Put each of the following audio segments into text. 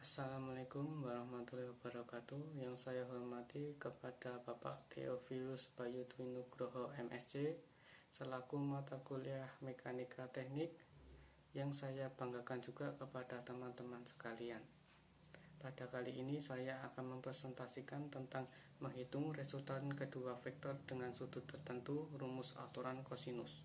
Assalamualaikum warahmatullahi wabarakatuh. Yang saya hormati kepada Bapak Theophilus Bayu Dwi Nugroho MSc selaku mata kuliah Mekanika Teknik, yang saya banggakan juga kepada teman-teman sekalian. Pada kali ini saya akan mempresentasikan tentang menghitung resultan kedua vektor dengan sudut tertentu, rumus aturan kosinus.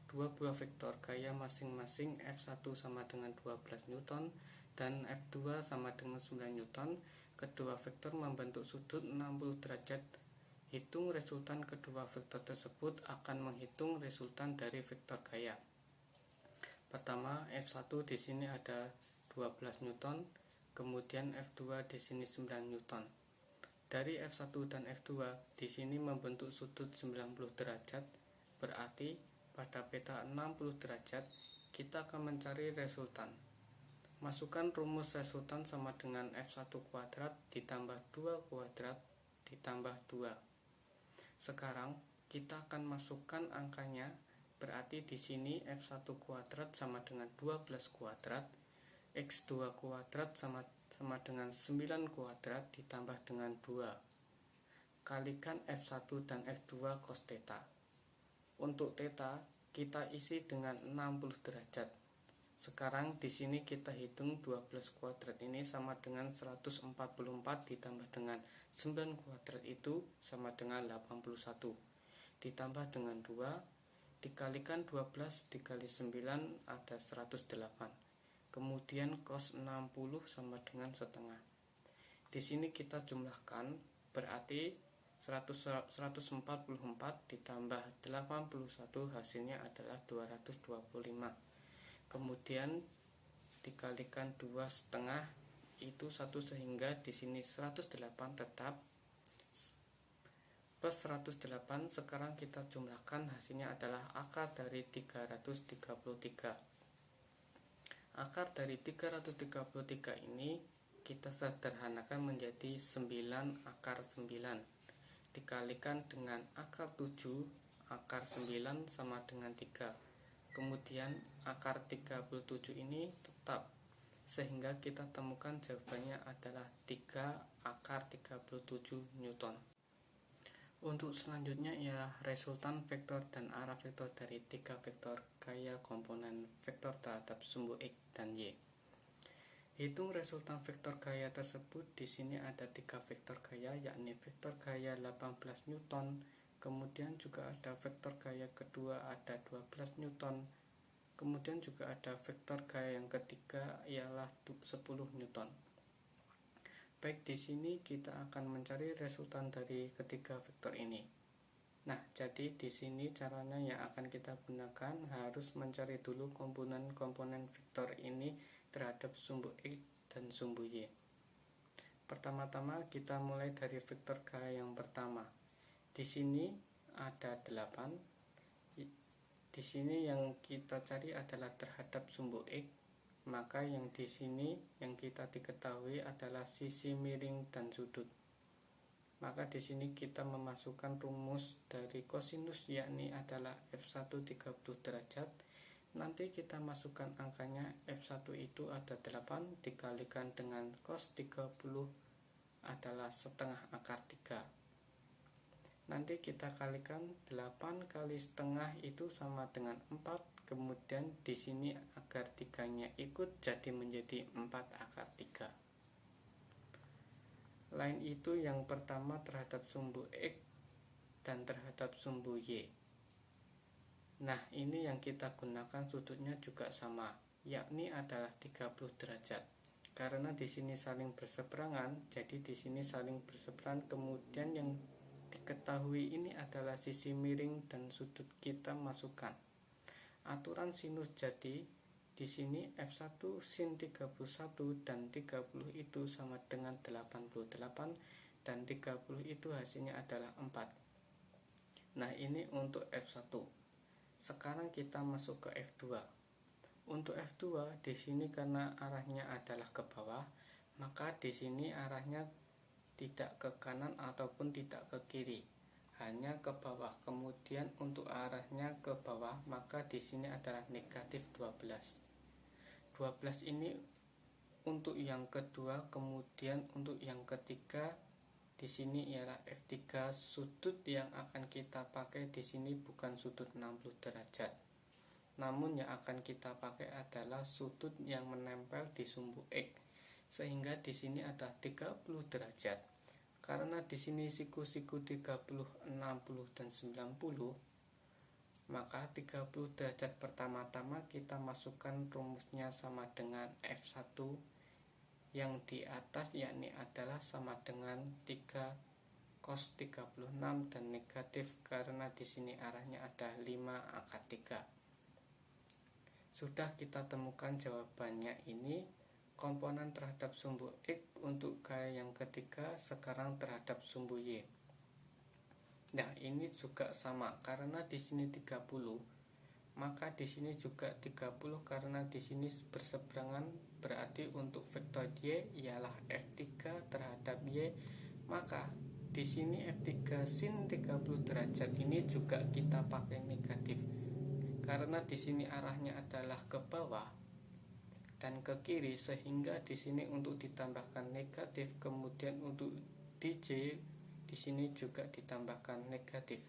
Dua buah vektor gaya masing-masing F1 sama dengan 12 Newton dan F2 sama dengan 9 Newton. Kedua vektor membentuk sudut 60 derajat. Hitung resultan kedua vektor tersebut akan menghitung resultan dari vektor gaya. Pertama, F1 di sini ada 12 Newton, kemudian F2 di sini 9 Newton. Dari F1 dan F2 di sini membentuk sudut 90 derajat, berarti pada peta 60 derajat, kita akan mencari resultan. Masukkan rumus resultan sama dengan F1 kuadrat ditambah 2 kuadrat ditambah 2. Sekarang kita akan masukkan angkanya, berarti di sini F1 kuadrat sama dengan 12 kuadrat, X2 kuadrat sama dengan 9 kuadrat ditambah dengan 2. Kalikan F1 dan F2 cos theta. Untuk theta kita isi dengan 60 derajat. Sekarang di sini kita hitung 12 kuadrat ini sama dengan 144 ditambah dengan 9 kuadrat itu sama dengan 81. Ditambah dengan 2 dikalikan 12 dikali 9 ada 108. Kemudian cos 60 sama dengan setengah. Di sini kita jumlahkan, berarti 144 ditambah 81 hasilnya adalah 225. Kemudian dikalikan 2,5 itu 1, sehingga di sini 108 tetap plus 108. Sekarang kita jumlahkan, hasilnya adalah akar dari 333. Akar dari 333 ini kita sederhanakan menjadi 9 akar 9 dikalikan dengan akar 7, akar 9 sama dengan 3. Kemudian akar 37 ini tetap, sehingga kita temukan jawabannya adalah 3 akar 37 Newton. Untuk selanjutnya ialah resultan vektor dan arah vektor dari 3 vektor gaya komponen vektor terhadap sumbu X dan Y. Hitung resultan vektor gaya tersebut. Di sini ada 3 vektor gaya, yakni vektor gaya 18 Newton, kemudian juga ada vektor gaya kedua ada 12 Newton, kemudian juga ada vektor gaya yang ketiga ialah 10 Newton. Baik, di sini kita akan mencari resultan dari ketiga vektor ini. Nah, jadi di sini caranya yang akan kita gunakan harus mencari dulu komponen-komponen vektor ini terhadap sumbu X dan sumbu Y. Pertama-tama kita mulai dari vektor gaya yang pertama. Di sini ada 8. Di sini yang kita cari adalah terhadap sumbu X, maka yang di sini yang kita diketahui adalah sisi miring dan sudut. Maka di sini kita memasukkan rumus dari kosinus, yakni adalah F1 30 derajat. Nanti kita masukkan angkanya, F1 itu ada 8 dikalikan dengan cos 30 adalah setengah akar 3. Nanti kita kalikan 8 kali setengah itu sama dengan 4. Kemudian di sini agar 3-nya ikut jadi menjadi 4 akar 3. Lain itu yang pertama terhadap sumbu X dan terhadap sumbu Y. Nah, ini yang kita gunakan sudutnya juga sama, yakni adalah 30 derajat. Karena di sini saling berseberangan, jadi di sini saling berseberangan. Kemudian yang diketahui ini adalah sisi miring dan sudut, kita masukkan aturan sinus. Jadi di sini F1 sin 31 dan 30 itu sama dengan 88 dan 30 itu hasilnya adalah 4. Nah, ini untuk F1. Sekarang kita masuk ke F2. Untuk F2 di sini karena arahnya adalah ke bawah, maka di sini arahnya tidak ke kanan ataupun tidak ke kiri, hanya ke bawah. Kemudian untuk arahnya ke bawah, maka di sini adalah negatif 12. 12 ini untuk yang kedua, kemudian untuk yang ketiga di sini ialah F3. Sudut yang akan kita pakai di sini bukan sudut 60 derajat. Namun yang akan kita pakai adalah sudut yang menempel di sumbu X. Sehingga di sini ada 30 derajat. Karena di sini siku-siku 30, 60 dan 90, maka 30 derajat pertama-tama kita masukkan rumusnya sama dengan F1 yang di atas, yakni adalah sama dengan 3 cos 36 dan negatif karena di sini arahnya ada 5 akar 3. Sudah kita temukan jawabannya ini. Komponen terhadap sumbu X untuk gaya yang ketiga, sekarang terhadap sumbu Y. Nah, ini juga sama karena di sini 30, maka di sini juga 30 karena di sini berseberangan, berarti untuk vektor Y ialah F3 terhadap Y, maka di sini F3 sin 30 derajat ini juga kita pakai negatif. Karena di sini arahnya adalah ke bawah dan ke kiri, sehingga di sini untuk ditambahkan negatif, kemudian untuk DJ di sini juga ditambahkan negatif,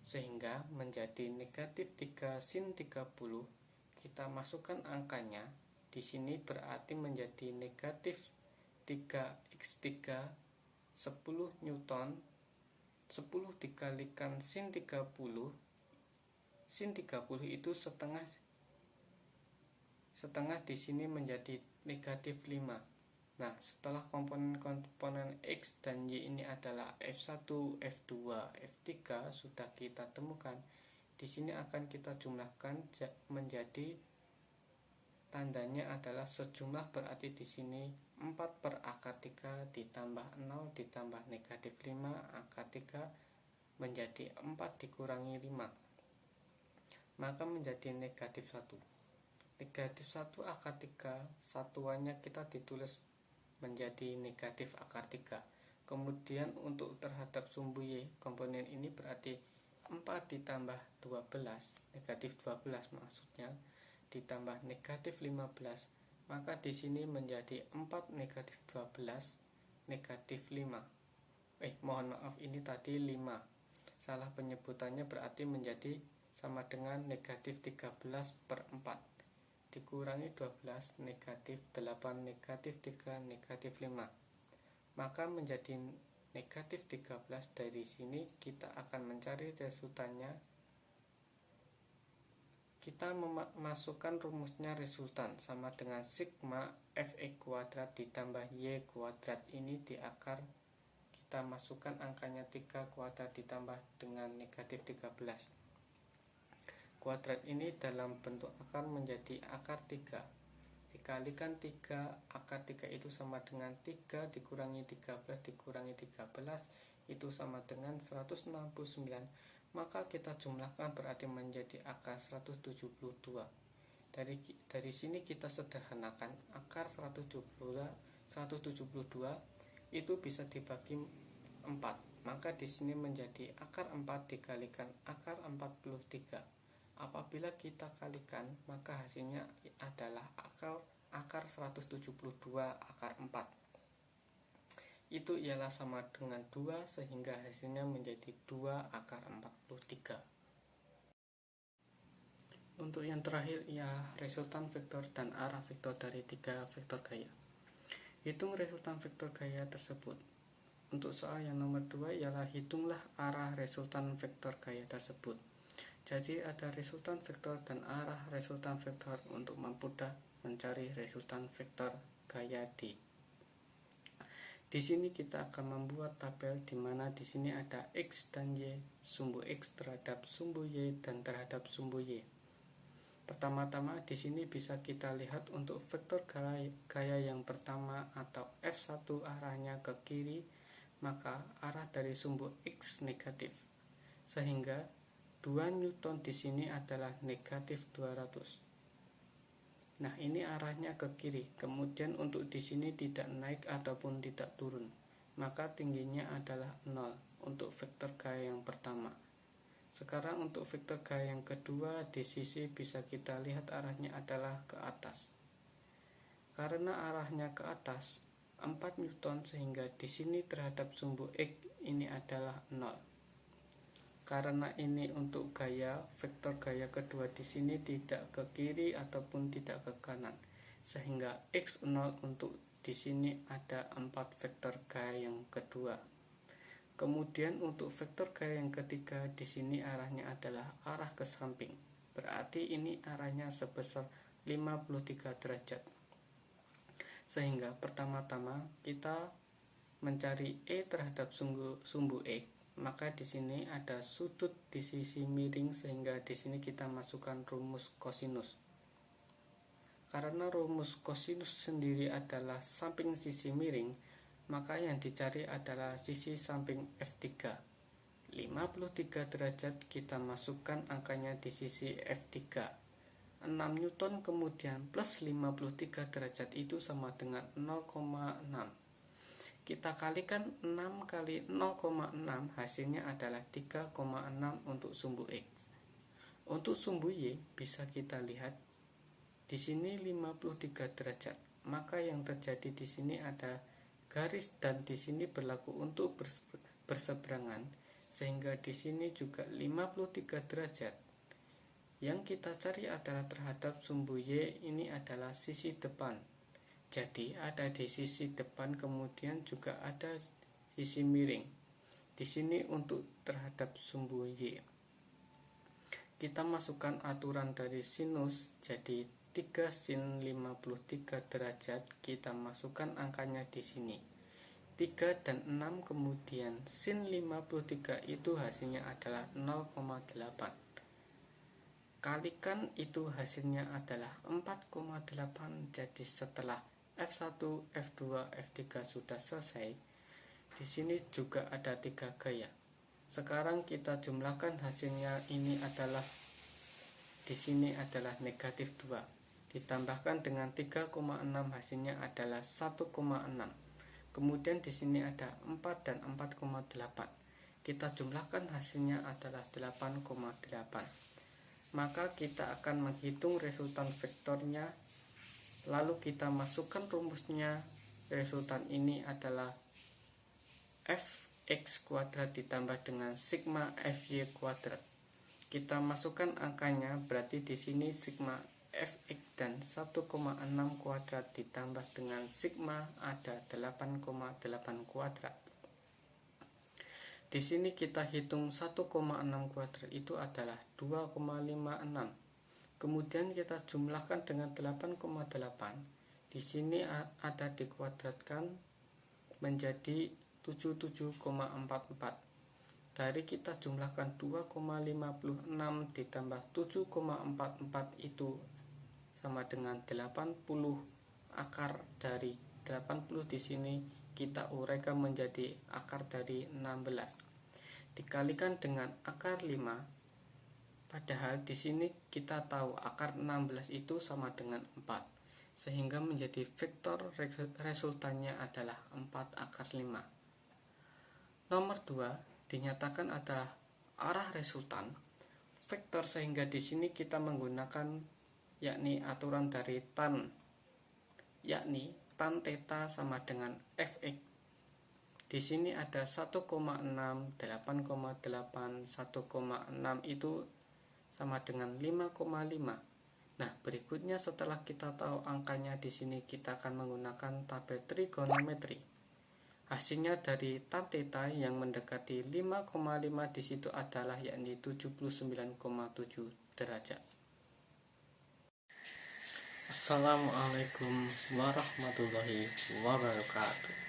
sehingga menjadi negatif 3 sin 30. Kita masukkan angkanya di sini, berarti menjadi negatif 3x3 10 Newton. 10 dikalikan sin 30, sin 30 itu setengah di sini menjadi negatif 5. Nah, setelah komponen-komponen X dan Y ini adalah F1, F2, F3 sudah kita temukan. Di sini akan kita jumlahkan menjadi tandanya adalah sejumlah, berarti di sini 4 per akar 3 ditambah 0 ditambah negatif 5 akar 3 menjadi 4 dikurangi 5. Maka menjadi negatif 1. Negatif 1 akar 3 satuannya kita ditulis menjadi negatif akar 3. Kemudian untuk terhadap sumbu Y, komponen ini berarti 4 ditambah 12, negatif 12 maksudnya, ditambah negatif 15. Maka di sini menjadi 4 negatif 12 negatif 5. Mohon maaf, ini tadi 5. Salah penyebutannya, berarti menjadi sama dengan negatif 13 per 4 dikurangi 12 negatif 8 negatif 3 negatif 5, maka menjadi negatif 13. Dari sini kita akan mencari resultannya. Kita memasukkan rumusnya resultan sama dengan sigma Fx kuadrat ditambah Y kuadrat. Ini di akar kita masukkan angkanya 3 kuadrat ditambah dengan negatif 13. Kuadrat ini dalam bentuk akar menjadi akar 3. Dikalikan 3, akar 3 itu sama dengan 3 dikurangi 13 dikurangi 13, itu sama dengan 169. Maka kita jumlahkan berarti menjadi akar 172. Dari sini kita sederhanakan, akar 172 itu bisa dibagi 4. Maka di sini menjadi akar 4 dikalikan akar 43. Apabila kita kalikan, maka hasilnya adalah akar 172 akar 4. Itu ialah sama dengan 2, sehingga hasilnya menjadi 2 akar 43. Untuk yang terakhir ialah resultan vektor dan arah vektor dari 3 vektor gaya. Hitung resultan vektor gaya tersebut. Untuk soal yang nomor 2 ialah hitunglah arah resultan vektor gaya tersebut. Jadi ada resultan vektor dan arah resultan vektor untuk mempermudah mencari resultan vektor gaya D. Di sini kita akan membuat tabel di mana di sini ada X dan Y, sumbu X terhadap sumbu Y dan terhadap sumbu Y. Pertama-tama di sini bisa kita lihat untuk vektor gaya yang pertama atau F1 arahnya ke kiri, maka arah dari sumbu X negatif. Sehingga 2 Newton di sini adalah negatif 200. Nah, ini arahnya ke kiri. Kemudian untuk di sini tidak naik ataupun tidak turun, maka tingginya adalah 0 untuk vektor gaya yang pertama. Sekarang untuk vektor gaya yang kedua, di sisi bisa kita lihat arahnya adalah ke atas. karena arahnya ke atas 4 Newton, sehingga di sini terhadap sumbu X ini adalah 0. Karena ini untuk gaya, vektor gaya kedua di sini tidak ke kiri ataupun tidak ke kanan, sehingga X0 untuk di sini ada 4 vektor gaya yang kedua. Kemudian untuk vektor gaya yang ketiga di sini arahnya adalah arah ke samping. Berarti ini arahnya sebesar 53 derajat. Sehingga pertama-tama kita mencari E terhadap sumbu E, maka di sini ada sudut di sisi miring, sehingga di sini kita masukkan rumus kosinus. Karena rumus kosinus sendiri adalah samping sisi miring, maka yang dicari adalah sisi samping F3. 53 derajat kita masukkan angkanya di sisi F3. 6 Newton kemudian plus 53 derajat itu sama dengan 0,6. Kita kalikan 6 kali 0,6, hasilnya adalah 3,6 untuk sumbu X. Untuk sumbu Y bisa kita lihat di sini 53 derajat. Maka yang terjadi di sini ada garis dan di sini berlaku untuk berseberangan, sehingga di sini juga 53 derajat. Yang kita cari adalah terhadap sumbu Y ini adalah sisi depan. Jadi ada di sisi depan, kemudian juga ada sisi miring. Di sini untuk terhadap sumbu Y. Kita masukkan aturan dari sinus, jadi 3 sin 53 derajat, kita masukkan angkanya di sini. 3 dan 6 kemudian sin 53 itu hasilnya adalah 0,8. Kalikan itu hasilnya adalah 4,8. Jadi setelah F1, F2, F3 sudah selesai, di sini juga ada 3 gaya. Sekarang kita jumlahkan hasilnya, ini adalah di sini adalah negatif 2. Ditambahkan dengan 3,6 hasilnya adalah 1,6. Kemudian di sini ada 4 dan 4,8. Kita jumlahkan hasilnya adalah 8,8. Maka kita akan menghitung resultan vektornya, lalu kita masukkan rumusnya. Resultan ini adalah fx kuadrat ditambah dengan sigma fy kuadrat. Kita masukkan angkanya, berarti di sini sigma fx dan 1,6 kuadrat ditambah dengan sigma ada 8,8 kuadrat. Di sini kita hitung 1,6 kuadrat itu adalah 2,56. Kemudian kita jumlahkan dengan 8,8. Di sini ada dikuadratkan menjadi 77,44. Dari kita jumlahkan 2,56 ditambah 7,44 itu sama dengan 80. Akar dari 80 di sini kita uraikan menjadi akar dari 16 dikalikan dengan akar 5. Padahal di sini kita tahu akar 16 itu sama dengan 4, sehingga menjadi vektor resultannya adalah 4 akar 5. Nomor 2 dinyatakan adalah arah resultan vektor, sehingga di sini kita menggunakan yakni aturan dari tan, yakni tan theta sama dengan fx. Di sini ada 1,6, 8,8, 1,6 itu sama dengan 5,5. Nah, berikutnya setelah kita tahu angkanya di sini kita akan menggunakan tabel trigonometri. Hasilnya dari tan theta yang mendekati 5,5 di situ adalah yakni 79,7 derajat. Assalamualaikum warahmatullahi wabarakatuh.